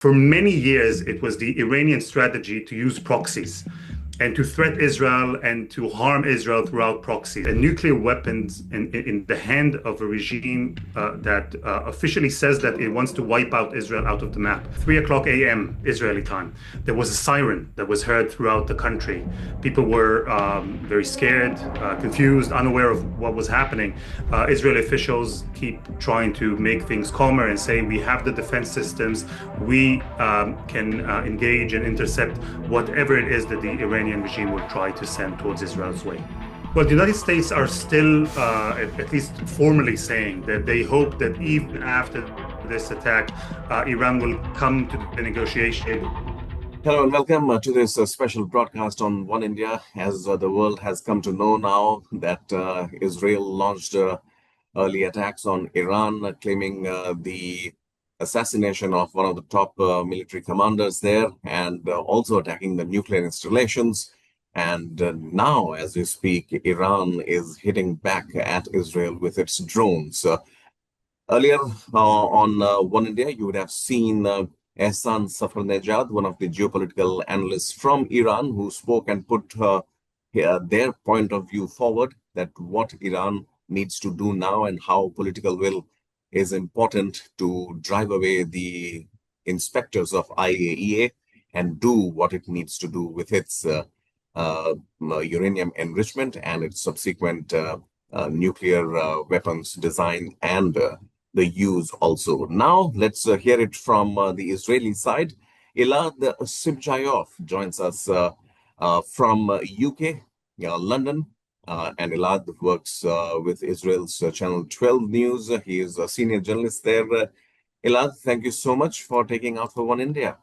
For many years, it was the Iranian strategy to use proxies and to threat Israel and to harm Israel throughout proxies and nuclear weapons in the hand of a regime that officially says that it wants to wipe out Israel out of the map. 3 o'clock a.m. Israeli time. There was a siren that was heard throughout the country. People were very scared, confused, unaware of what was happening. Israeli officials keep trying to make things calmer and say, we have the defense systems, we can engage and intercept whatever it is that the Iranian regime will try to send towards Israel's way. Well, the United States are still, at least formally, saying that they hope that even after this attack, Iran will come to the negotiation. Hello and welcome to this special broadcast on One India. As the world has come to know now that Israel launched early attacks on Iran, claiming the assassination of one of the top military commanders there, and also attacking the nuclear installations. And now, as we speak, Iran is hitting back at Israel with its drones. Earlier on One India, you would have seen Ehsan Safarnejad, one of the geopolitical analysts from Iran, who spoke and put their point of view forward, that what Iran needs to do now and how political will is important to drive away the inspectors of IAEA and do what it needs to do with its uranium enrichment and its subsequent nuclear weapons design and the use also. Now, let's hear it from the Israeli side. Elad Simchayoff joins us from UK, London. And Elad works with Israel's Channel 12 News. He is a senior journalist there. Elad, thank you so much for taking out for One India.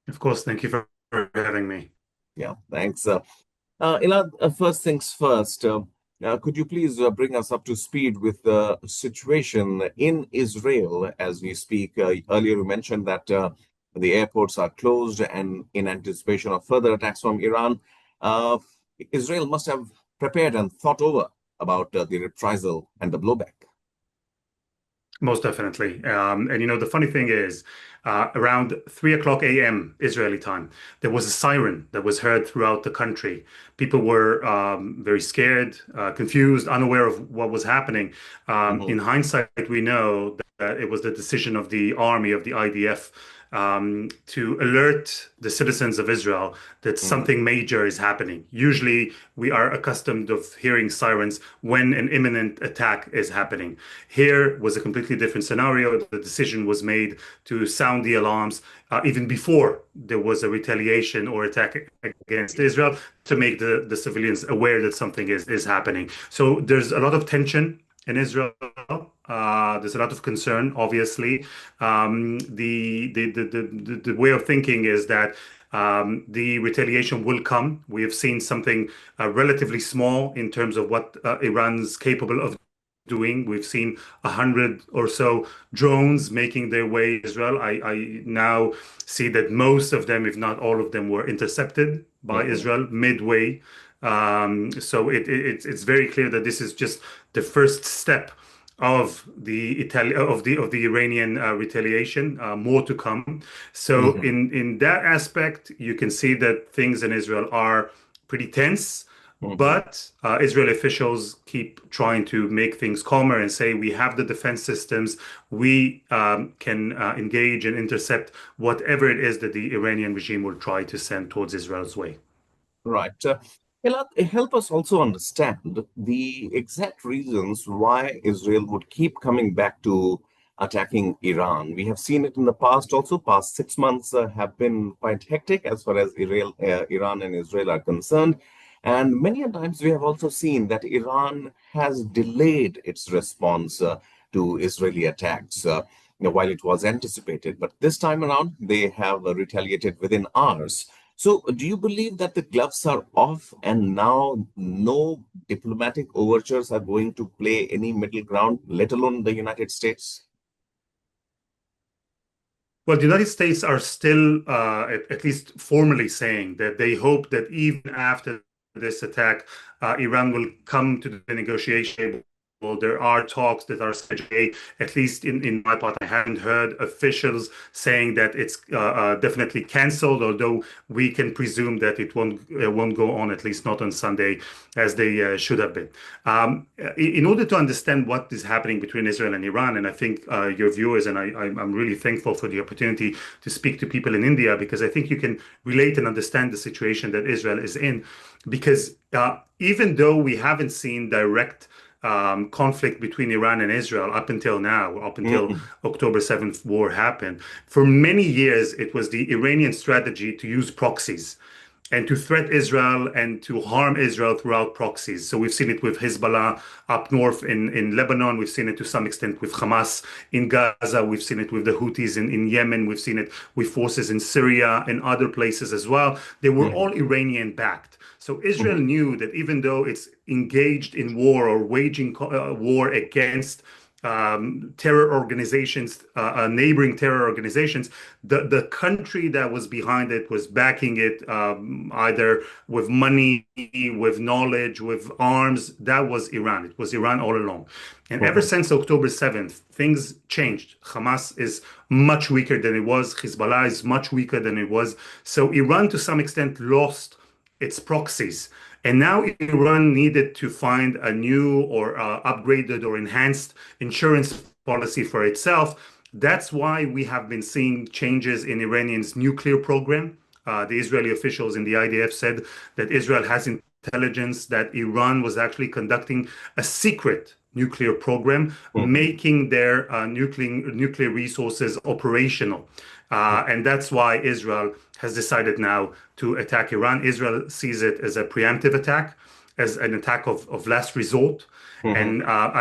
Of course, thank you for having me. Yeah, thanks. Elad, first things first, could you please bring us up to speed with the situation in Israel as we speak? Earlier you mentioned that the airports are closed and in anticipation of further attacks from Iran. Israel must have prepared and thought over about the reprisal and the blowback. Most definitely. The funny thing is, around 3 o'clock a.m. Israeli time, there was a siren that was heard throughout the country. People were very scared, confused, unaware of what was happening. In hindsight, we know that it was the decision of the army, of the IDF, to alert the citizens of Israel that something major is happening. Usually, we are accustomed of hearing sirens when an imminent attack is happening. Here was a completely different scenario. The decision was made to sound the alarms even before there was a retaliation or attack against Israel to make the civilians aware that something is happening. So there's a lot of tension in Israel. There's a lot of concern, obviously. The way of thinking is that the retaliation will come. We have seen something relatively small in terms of what Iran's capable of doing. We've seen 100 or so drones making their way to Israel. I now see that most of them, if not all of them, were intercepted by Israel midway. So it's very clear that this is just the first step of the Iranian retaliation, more to come. So in that aspect, you can see that things in Israel are pretty tense. But Israeli officials keep trying to make things calmer and say, we have the defense systems, we can engage and intercept whatever it is that the Iranian regime will try to send towards Israel's way. Right. Elad, help us also understand the exact reasons why Israel would keep coming back to attacking Iran. We have seen it in the past also. Past 6 months have been quite hectic as far as Iran and Israel are concerned. And many a times we have also seen that Iran has delayed its response to Israeli attacks while it was anticipated. But this time around, they have retaliated within hours. So, do you believe that the gloves are off and now no diplomatic overtures are going to play any middle ground, let alone the United States? Well, the United States are still, at least formally, saying that they hope that even after this attack, Iran will come to the negotiation There are talks that are scheduled. At least in my part, I haven't heard officials saying that it's definitely canceled, although we can presume that it won't go on, at least not on Sunday, as they should have been. In order to understand what is happening between Israel and Iran, and I think your viewers, and I'm really thankful for the opportunity to speak to people in India, because I think you can relate and understand the situation that Israel is in. Because even though we haven't seen direct conflict between Iran and Israel up until now, up until Mhm. October 7th war happened, for many years it was the Iranian strategy to use proxies and to threat Israel and to harm Israel throughout proxies. So we've seen it with Hezbollah up north in Lebanon. We've seen it to some extent with Hamas in Gaza. We've seen it with the Houthis in Yemen. We've seen it with forces in Syria and other places as well. They were Mhm. all Iranian backed. So Israel Mhm. knew that even though it's engaged in war or waging war against terror organizations, neighboring terror organizations, the country that was behind it was backing it either with money, with knowledge, with arms. That was Iran. It was Iran all along. And ever Mhm. since October 7th, things changed. Hamas is much weaker than it was. Hezbollah is much weaker than it was. So Iran, to some extent, lost its proxies. And now Iran needed to find a new or upgraded or enhanced insurance policy for itself. That's why we have been seeing changes in Iranian's nuclear program. The Israeli officials in the IDF said that Israel has intelligence that Iran was actually conducting a secret nuclear program, Mhm. making their nuclear resources operational. And that's why Israel has decided now to attack Iran. Israel sees it as a preemptive attack, as an attack of last resort. Mhm. And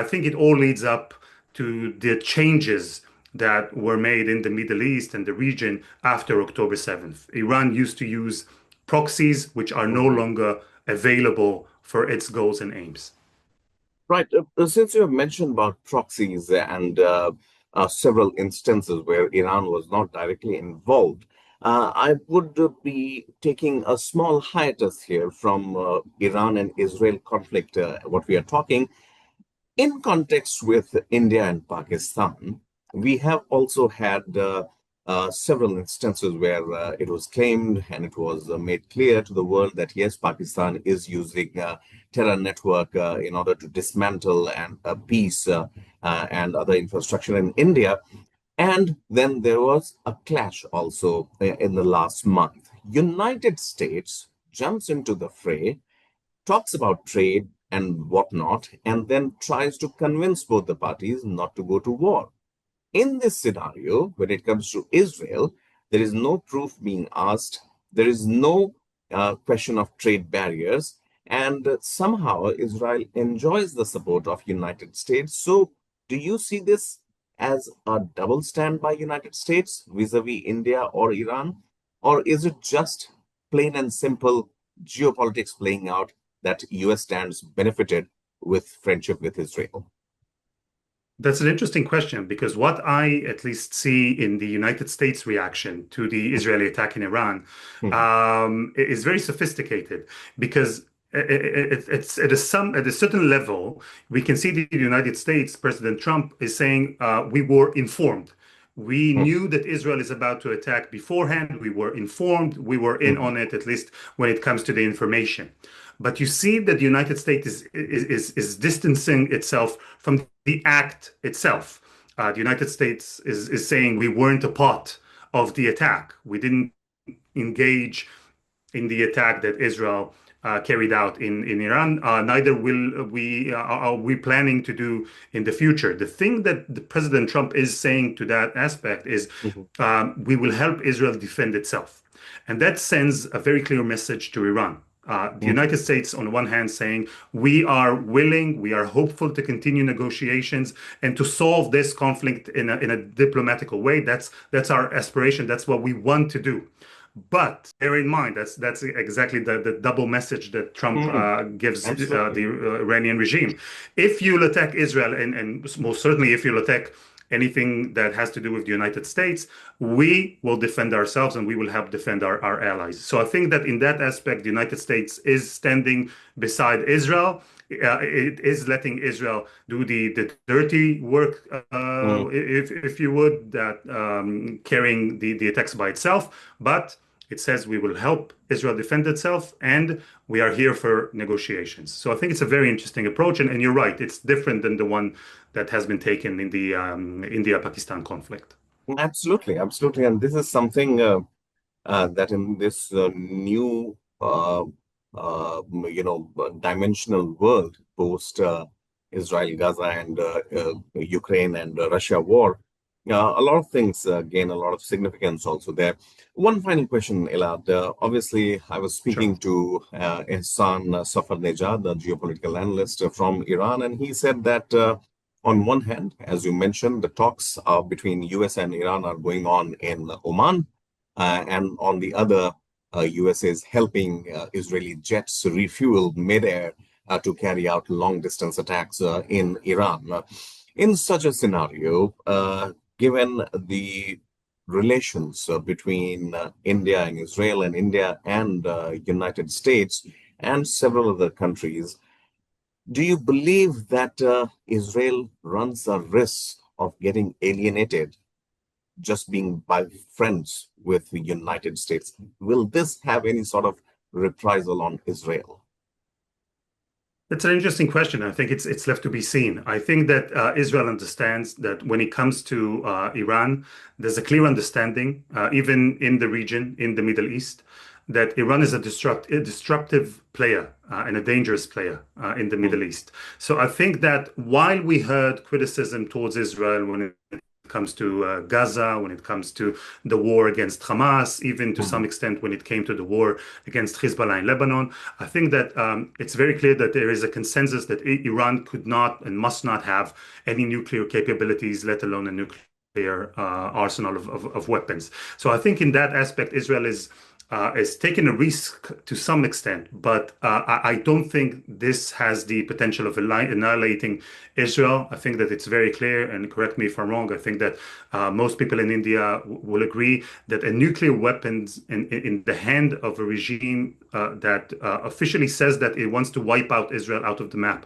I think it all leads up to the changes that were made in the Middle East and the region after October 7th. Iran used to use proxies, which are no Mhm. longer available for its goals and aims. Right. Since you have mentioned about proxies and several instances where Iran was not directly involved, I would be taking a small hiatus here from Iran and Israel conflict, what we are talking. In context with India and Pakistan, we have also had several instances where it was claimed and it was made clear to the world that yes, Pakistan is using terror network in order to dismantle and peace and other infrastructure in India. And then there was a clash also in the last month. United States jumps into the fray, talks about trade and whatnot, and then tries to convince both the parties not to go to war. In this scenario, when it comes to Israel, there is no proof being asked, there is no question of trade barriers, and somehow Israel enjoys the support of United States. So, do you see this as a double stand by United States vis-a-vis India or Iran, or is it just plain and simple geopolitics playing out that US stands benefited with friendship with Israel? That's an interesting question because what I at least see in the United States reaction to the Israeli attack in Iran Mhm. is very sophisticated because it's at a certain level we can see the United States President Trump is saying we were informed. We knew that Israel is about to attack beforehand. We were informed. We were in Mhm. on it, at least when it comes to the information. But you see that the United States is distancing itself from the act itself. The United States is saying we weren't a part of the attack. We didn't engage in the attack that Israel carried out in Iran. Neither will we are we planning to do in the future. The thing that the President Trump is saying to that aspect is Mhm. we will help Israel defend itself. And that sends a very clear message to Iran. The Mhm. United States, on one hand, saying we are willing, we are hopeful to continue negotiations and to solve this conflict in a diplomatical way. That's our aspiration. That's what we want to do. But bear in mind, that's exactly the double message that Trump Mhm. gives Absolutely. the Iranian regime. If you'll attack Israel, and most certainly if you'll attack anything that has to do with the United States, we will defend ourselves and we will help defend our allies. So I think that in that aspect, the United States is standing beside Israel. It is letting Israel do the dirty work, if you would, that carrying the attacks by itself. But it says we will help Israel defend itself, and we are here for negotiations. So I think it's a very interesting approach, and you're right, it's different than the one that has been taken in the India-Pakistan conflict. Absolutely, absolutely. And this is something that in this new, dimensional world post Israel, Gaza, and Ukraine and Russia war, a lot of things gain a lot of significance also there. One final question, Elad. Obviously, I was speaking Sure. to Ehsan Safarnejad, the geopolitical analyst from Iran, and he said that on one hand, as you mentioned, the talks between US and Iran are going on in Oman, and on the other, USA is helping Israeli jets refuel midair to carry out long-distance attacks in Iran. In such a scenario, given the relations between India and Israel and India and United States and several other countries, do you believe that Israel runs a risk of getting alienated just being by friends with the United States? Will this have any sort of reprisal on Israel? That's an interesting question. I think it's left to be seen. I think that Israel understands that when it comes to Iran, there's a clear understanding, even in the region, in the Middle East, that Iran is a disruptive player and a dangerous player in the Middle East. So I think that while we heard criticism towards Israel when it comes to Gaza, when it comes to the war against Hamas, even to some extent when it came to the war against Hezbollah in Lebanon, I think that it's very clear that there is a consensus that Iran could not and must not have any nuclear capabilities, let alone a nuclear arsenal of weapons. So I think in that aspect, Israel is taking a risk to some extent, but I don't think this has the potential of annihilating Israel. I think that it's very clear, and correct me if I'm wrong, I think that most people in India will agree that a nuclear weapons in the hand of a regime that officially says that it wants to wipe out Israel out of the map.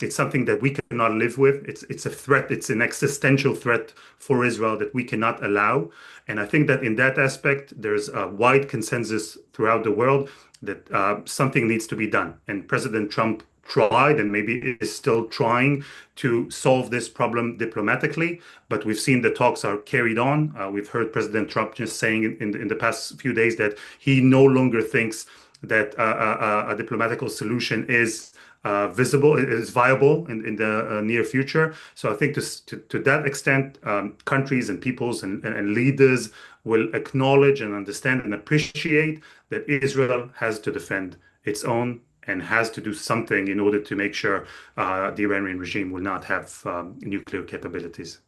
It's something that we cannot live with. It's a threat. It's an existential threat for Israel that we cannot allow. And I think that in that aspect, there's a wide consensus throughout the world that something needs to be done. And President Trump tried and maybe is still trying to solve this problem diplomatically, but we've seen the talks are carried on. We've heard President Trump just saying in the past few days that he no longer thinks that a diplomatical solution is viable in the near future. So I think to that extent, countries and peoples and leaders will acknowledge and understand and appreciate that Israel has to defend its own and has to do something in order to make sure the Iranian regime will not have nuclear capabilities.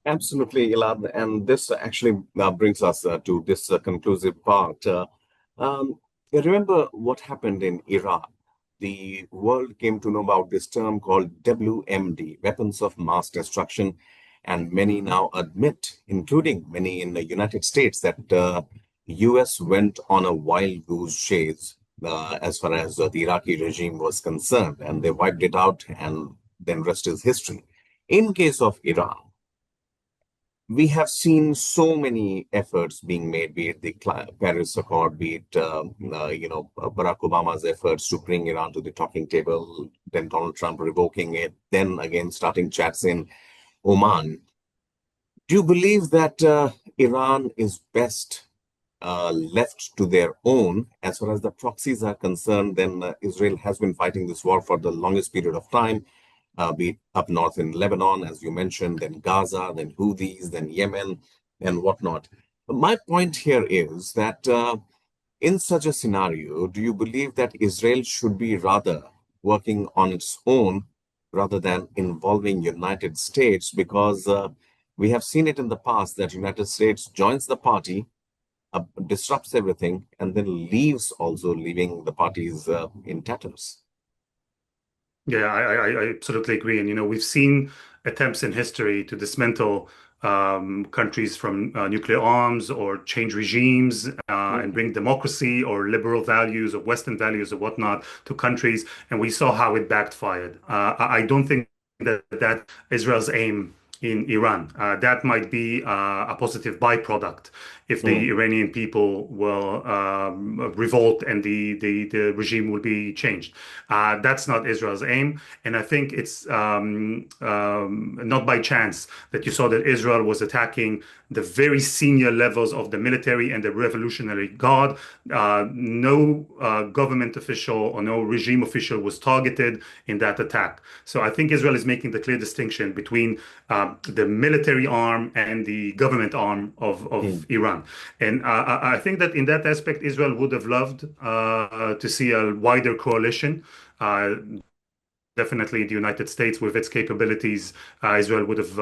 Absolutely, Elad. And this actually brings us to this conclusive part. You remember what happened in Iran? The world came to know about this term called WMD, weapons of mass destruction. And many now admit, including many in the United States, that US went on a wild goose chase as far as the Iraqi regime was concerned, and they wiped it out, and then rest is history. In case of Iran, we have seen so many efforts being made, be it the Paris Accord, be it Barack Obama's efforts to bring Iran to the talking table, then Donald Trump revoking it, then again starting chats in Oman. Do you believe that Iran is best left to their own as far as the proxies are concerned? Then Israel has been fighting this war for the longest period of time. Be it up north in Lebanon, as you mentioned, then Gaza, then Houthis, then Yemen, and whatnot. My point here is that in such a scenario, do you believe that Israel should be rather working on its own rather than involving United States? Because we have seen it in the past that United States joins the party, disrupts everything, and then leaves also, leaving the parties in tatters. Yeah, I absolutely agree. And, we've seen attempts in history to dismantle countries from nuclear arms or change regimes and bring democracy or liberal values or Western values or whatnot to countries. And we saw how it backfired. I don't think that Israel's aim in Iran. That might be a positive byproduct if the Iranian people will revolt and the regime will be changed. That's not Israel's aim. And I think it's not by chance that you saw that Israel was attacking the very senior levels of the military and the Revolutionary Guard. No government official or no regime official was targeted in that attack. So I think Israel is making the clear distinction between the military arm and the government arm of Iran. And I think that in that aspect, Israel would have loved to see a wider coalition. Definitely, the United States, with its capabilities, Israel would have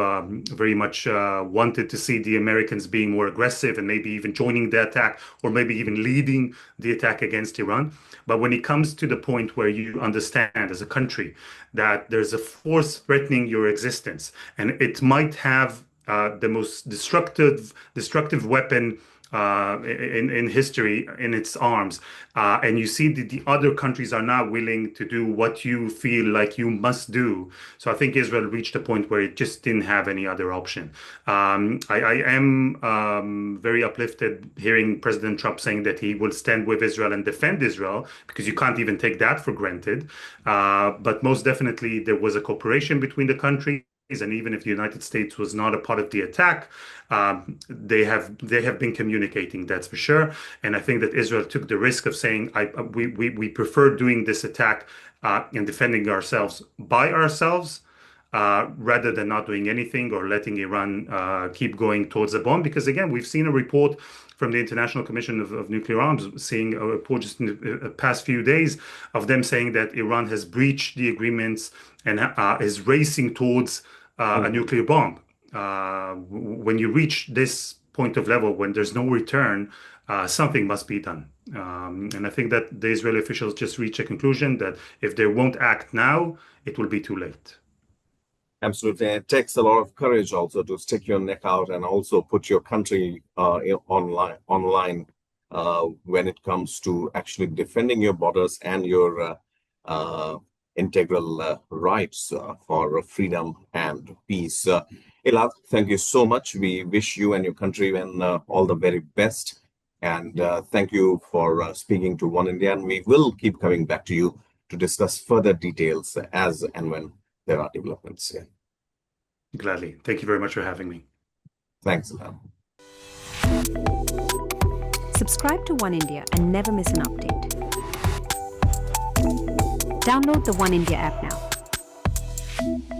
very much wanted to see the Americans being more aggressive and maybe even joining the attack or maybe even leading the attack against Iran. But when it comes to the point where you understand as a country that there's a force threatening your existence and it might have the most destructive weapon in history in its arms, and you see that the other countries are now willing to do what you feel like you must do. So I think Israel reached a point where it just didn't have any other option. I am very uplifted hearing President Trump saying that he will stand with Israel and defend Israel, because you can't even take that for granted. But most definitely there was a cooperation between the countries. And even if the United States was not a part of the attack, they have been communicating, that's for sure. And I think that Israel took the risk of saying, we prefer doing this attack and defending ourselves by ourselves rather than not doing anything or letting Iran keep going towards a bomb. Because again, we've seen a report from the International Commission of Nuclear Arms, seeing a report just in the past few days of them saying that Iran has breached the agreements and is racing towards a nuclear bomb. When you reach this point of level, when there's no return, something must be done. And I think that the Israeli officials just reached a conclusion that if they won't act now, it will be too late. Absolutely. It takes a lot of courage also to stick your neck out and also put your country online when it comes to actually defending your borders and your integral rights for freedom and peace. Elad, thank you so much. We wish you and your country all the very best. And thank you for speaking to One India. And we will keep coming back to you to discuss further details as and when there are developments here. Gladly. Thank you very much for having me. Thanks, Elad. Subscribe to One India and never miss an update. Download the One India app now.